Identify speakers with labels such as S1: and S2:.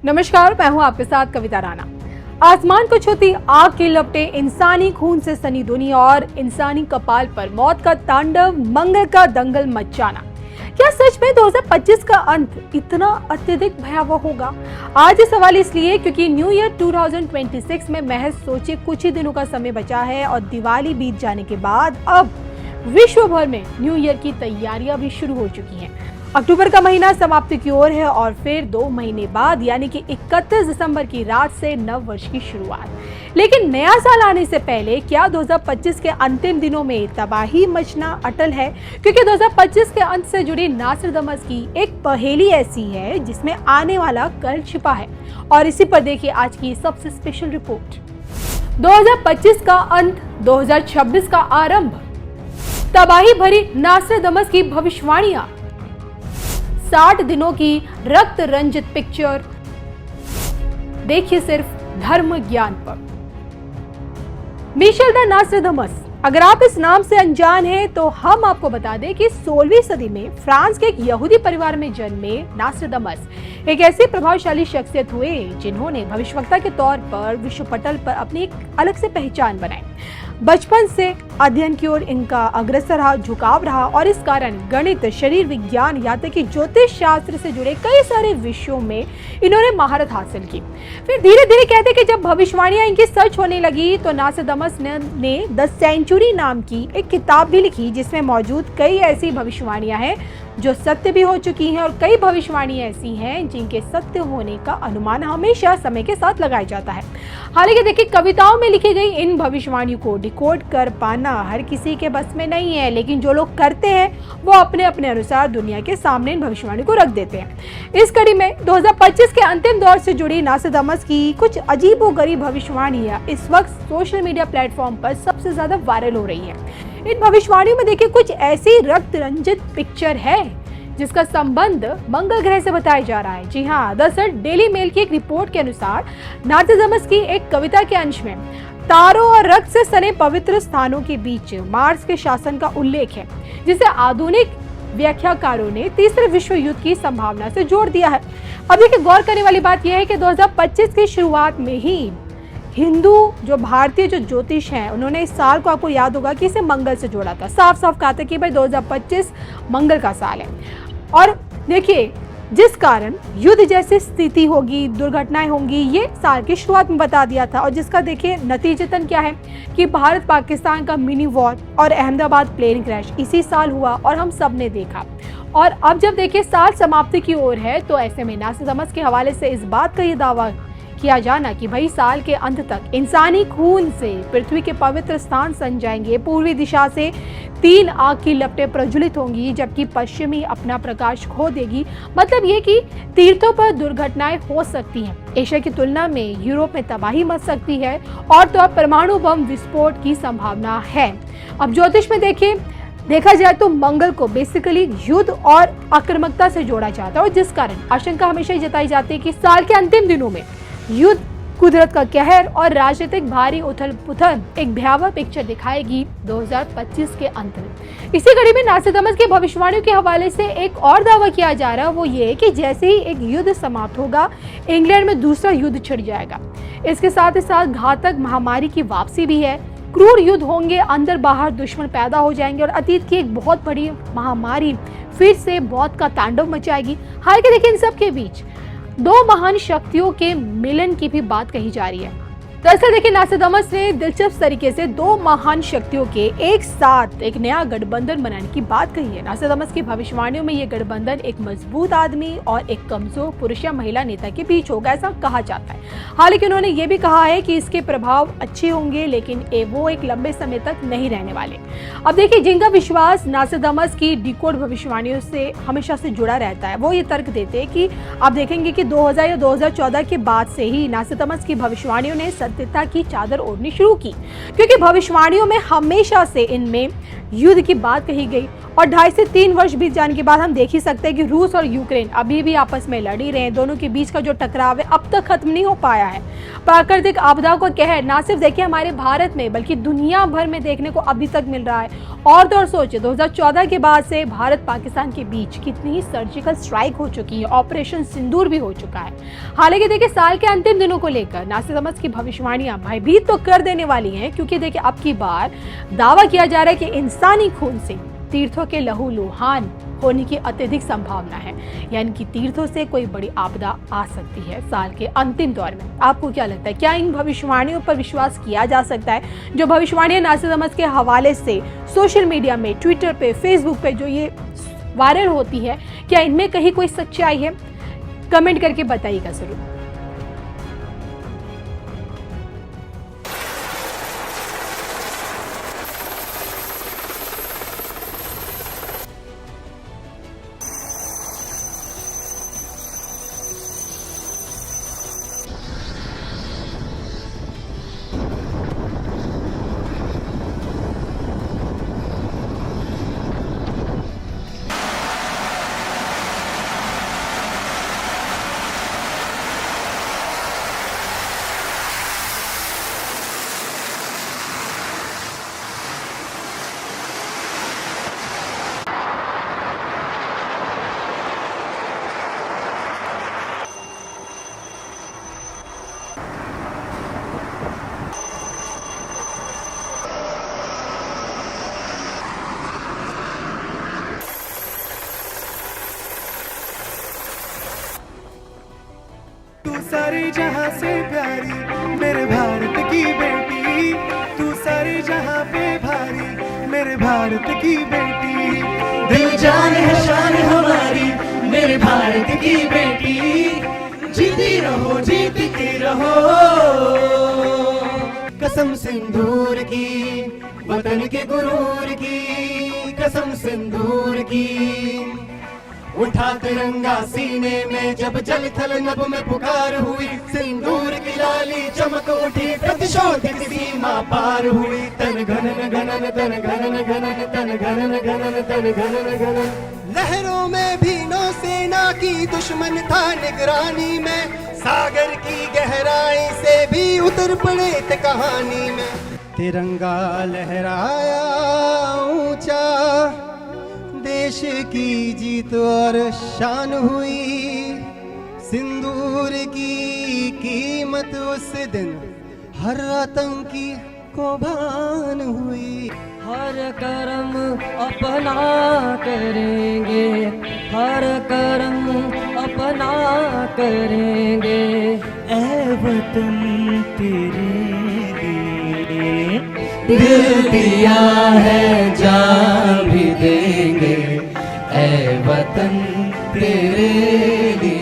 S1: नमस्कार, मैं हूं आपके साथ कविता राणा। आसमान को छूती आग की लपटें, इंसानी खून से सनी दुनिया और इंसानी कपाल पर मौत का तांडव, मंगल का दंगल मच जाना। क्या सच में 2025 का अंत इतना अत्यधिक भयावह होगा? आज ये सवाल इसलिए क्योंकि न्यू ईयर 2026 में महज सोचे कुछ ही दिनों का समय बचा है और दिवाली बीत जाने के बाद अब विश्व भर में न्यू ईयर की तैयारियां भी शुरू हो चुकी हैं। अक्टूबर का महीना समाप्ति की ओर है और फिर 2 महीने बाद यानी कि 31 दिसंबर की रात से नव वर्ष की शुरुआत। लेकिन नया साल आने से पहले क्या 2025 के अंतिम दिनों में तबाही मचना अटल है? क्योंकि 2025 के अंत से जुड़ी नास्ट्राडामस की एक पहेली ऐसी है जिसमें आने वाला कल छिपा है। और इसी पर देखिए आज की सबसे स्पेशल रिपोर्ट। 2025 का अंत, 2026 का आरंभ, तबाही भरी नास्ट्राडामस की भविष्यवाणियां, 60 दिनों की रक्त रंजित पिक्चर। देखिए सिर्फ धर्म ज्ञान पर। मिशेल द नास्ट्राडामस, अगर आप इस नाम से अनजान हैं तो हम आपको बता दें कि 16वीं सदी में फ्रांस के एक यहूदी परिवार में जन्मे नास्ट्राडामस एक ऐसी प्रभावशाली शख्सियत हुए जिन्होंने भविष्यवक्ता के तौर पर विश्व पटल पर अपनी एक अलग से पहचान बनाई। बचपन से अध्ययन की ओर इनका अग्रसर झुकाव रहा और इस कारण गणित, शरीर विज्ञान, यहाँ तक कि ज्योतिष शास्त्र से जुड़े कई सारे विषयों में इन्होंने महारत हासिल की। फिर धीरे धीरे कहते कि जब भविष्यवाणियां इनकी सच होने लगी तो नास्ट्राडामस ने द सेंचुरी नाम की एक किताब भी लिखी जिसमें मौजूद कई ऐसी भविष्यवाणियां हैं जो सत्य भी हो चुकी हैं और कई भविष्यवाणियां ऐसी हैं जिनके सत्य होने का अनुमान हमेशा समय के साथ लगाया जाता है। हालांकि देखिए, कविताओं में लिखी गई इन भविष्यवाणियों को डिकोड कर पाना हर किसी के बस में नहीं है, लेकिन जो लोग करते हैं वो अपने अपने अनुसार दुनिया के सामने इन भविष्यवाणियों को रख देते हैं। इस कड़ी में 2025 के अंतिम दौर से जुड़ी नास्ट्राडामस की कुछ अजीबोगरीब भविष्यवाणियां इस वक्त सोशल मीडिया प्लेटफॉर्म पर सबसे ज्यादा वायरल हो रही है। इन भविष्यवाणियों में देखिए कुछ ऐसी रक्त रंजित पिक्चर है जिसका संबंध मंगल ग्रह से बताया जा रहा है। जी हाँ, दरअसल डेली मेल की एक रिपोर्ट के अनुसार नास्ट्राडामस की एक कविता के अंश में तारों और रक्त से सने पवित्र स्थानों के बीच मार्स के शासन का उल्लेख है, जिसे आधुनिक व्याख्याकारों ने तीसरे विश्व युद्ध की संभावना से जोड़ दिया है। अब देखिए, गौर करने वाली बात यह है कि 2025 की शुरुआत में ही हिंदू जो भारतीय जो ज्योतिष हैं उन्होंने इस साल को, आपको याद होगा कि इसे मंगल से जोड़ा था। साफ साफ कहा था कि भाई 2025 मंगल का साल है। और देखिए, जिस कारण युद्ध जैसी स्थिति होगी, दुर्घटनाएं होंगी, ये साल की शुरुआत में बता दिया था। और जिसका देखिए नतीजतन क्या है कि भारत पाकिस्तान का मिनी वॉर और अहमदाबाद प्लेन क्रैश इसी साल हुआ और हम सब ने देखा। और अब जब देखिए साल समाप्ति की ओर है तो ऐसे में नास्ट्राडामस के हवाले से इस बात का ये दावा किया जाना कि भाई साल के अंत तक इंसानी खून से पृथ्वी के पवित्र स्थान सन जाएंगे, पूर्वी दिशा से 3 आग की लपटें प्रज्वलित होंगी जबकि पश्चिमी अपना प्रकाश खो देगी। मतलब ये कि तीर्थों पर दुर्घटनाएं हो सकती हैं, एशिया की तुलना में यूरोप में तबाही मच सकती है और तो अब परमाणु बम विस्फोट की संभावना है। अब ज्योतिष में देखा जाए तो मंगल को बेसिकली युद्ध और आक्रामकता से जोड़ा जाता है और जिस कारण आशंका हमेशा जताई जाती है कि साल के अंतिम दिनों में युद्ध, कुदरत का कहर और राजनीतिक भारी उथल पुथल एक भयावह पिक्चर दिखाएगी 2025 के अंत में। इसी कड़ी में नास्ट्राडामस की भविष्यवाणियों के हवाले से एक और दावा किया जा रहा है, वो ये कि जैसे ही एक युद्ध समाप्त होगा इंग्लैंड में दूसरा युद्ध छिड़ जाएगा। इसके साथ ही साथ घातक महामारी की वापसी भी है, क्रूर युद्ध होंगे, अंदर बाहर दुश्मन पैदा हो जाएंगे और अतीत की एक बहुत बड़ी महामारी फिर से मौत का तांडव मचाएगी। हालांकि देखिए, इन सब के बीच 2 महान शक्तियों के मिलन की भी बात कही जा रही है। दरअसल देखिए, नास्ट्राडामस ने दिलचस्प तरीके से 2 महान शक्तियों के एक साथ एक नया गठबंधन बनाने की बात कही है। नास्ट्राडामस की भविष्यवाणियों में ये गठबंधन एक मजबूत आदमी और एक कमजोर पुरुष या महिला नेता के बीच होगा, ऐसा कहा जाता है। हालांकि उन्होंने ये भी कहा है कि इसके प्रभाव अच्छे होंगे लेकिन वो एक लंबे समय तक नहीं रहने वाले। अब देखिए, जिनका विश्वास नास्ट्राडामस की डिकोड भविष्यवाणियों से हमेशा से जुड़ा रहता है वो ये तर्क देते हैं कि आप देखेंगे कि 2000 या 2014 के बाद से ही नास्ट्राडामस की भविष्यवाणियों ने सत्यता की चादर ओढ़नी शुरू की, क्योंकि भविष्यवाणियों में हमेशा से इनमें युद्ध की बात कही गई और 2.5 से 3 वर्ष बीत जाने के बाद हम देख ही सकते हैं कि रूस और यूक्रेन अभी भी आपस में लड़ ही रहे हैं। दोनों के बीच का जो टकराव है अब तक खत्म नहीं हो पाया है। प्राकृतिक आपदाओं का कहर ना सिर्फ देखिए हमारे भारत में बल्कि दुनिया भर में देखने को अभी तक मिल रहा है। और तो और सोचिए 2014 के बाद से भारत पाकिस्तान के बीच कितनी सर्जिकल स्ट्राइक हो चुकी है, ऑपरेशन सिंदूर भी हो चुका है। हालांकि देखिए साल के अंतिम दिनों को लेकर नासिर की भविष्यवाणियां भयभीत तो कर देने वाली हैं, क्योंकि देखिए अब की बार दावा किया जा रहा है कि इंसानी खून से तीर्थों के लहूलुहान होने की अत्यधिक संभावना है, यानी कि तीर्थों से कोई बड़ी आपदा आ सकती है साल के अंतिम दौर में। आपको क्या लगता है, क्या इन भविष्यवाणियों पर विश्वास किया जा सकता है? जो भविष्यवाणियां नासिर के हवाले से सोशल मीडिया में, ट्विटर पे, फेसबुक पे जो ये वायरल होती है, क्या इनमें कहीं कोई सच्चाई है? कमेंट करके बताइएगा जरूर।
S2: सारे जहां से प्यारी मेरे भारत की बेटी, तू सारे जहां पे भारी मेरे भारत की बेटी, दिल जान है शान हमारी मेरे भारत की बेटी, जीती रहो जीतती रहो, कसम सिंदूर की वतन के गुरूर की, कसम सिंदूर की, उठा तिरंगा सीने में जब जल थल नभ में पुकार हुई, सिंदूर की लाली चमक उठी, प्रतिशोध की सीमा पार हुई, तन घनन घनन तन घनन घनन तन घनन घनन तन घनन घनन, लहरों में भी नौसेना की दुश्मन था निगरानी में, सागर की गहराई से भी उतर पड़े थे कहानी में, तिरंगा लहराया ऊंचा, देश की जीत और शान हुई, सिंदूर की कीमत उस दिन हर आतंकी को भान हुई,
S3: हर कर्म अपना करेंगे, हर कर्म अपना करेंगे,
S2: ऐ वतन तेरे लिए दिल दिया है जान भी देंगे, ऐ वतन तेरे लिए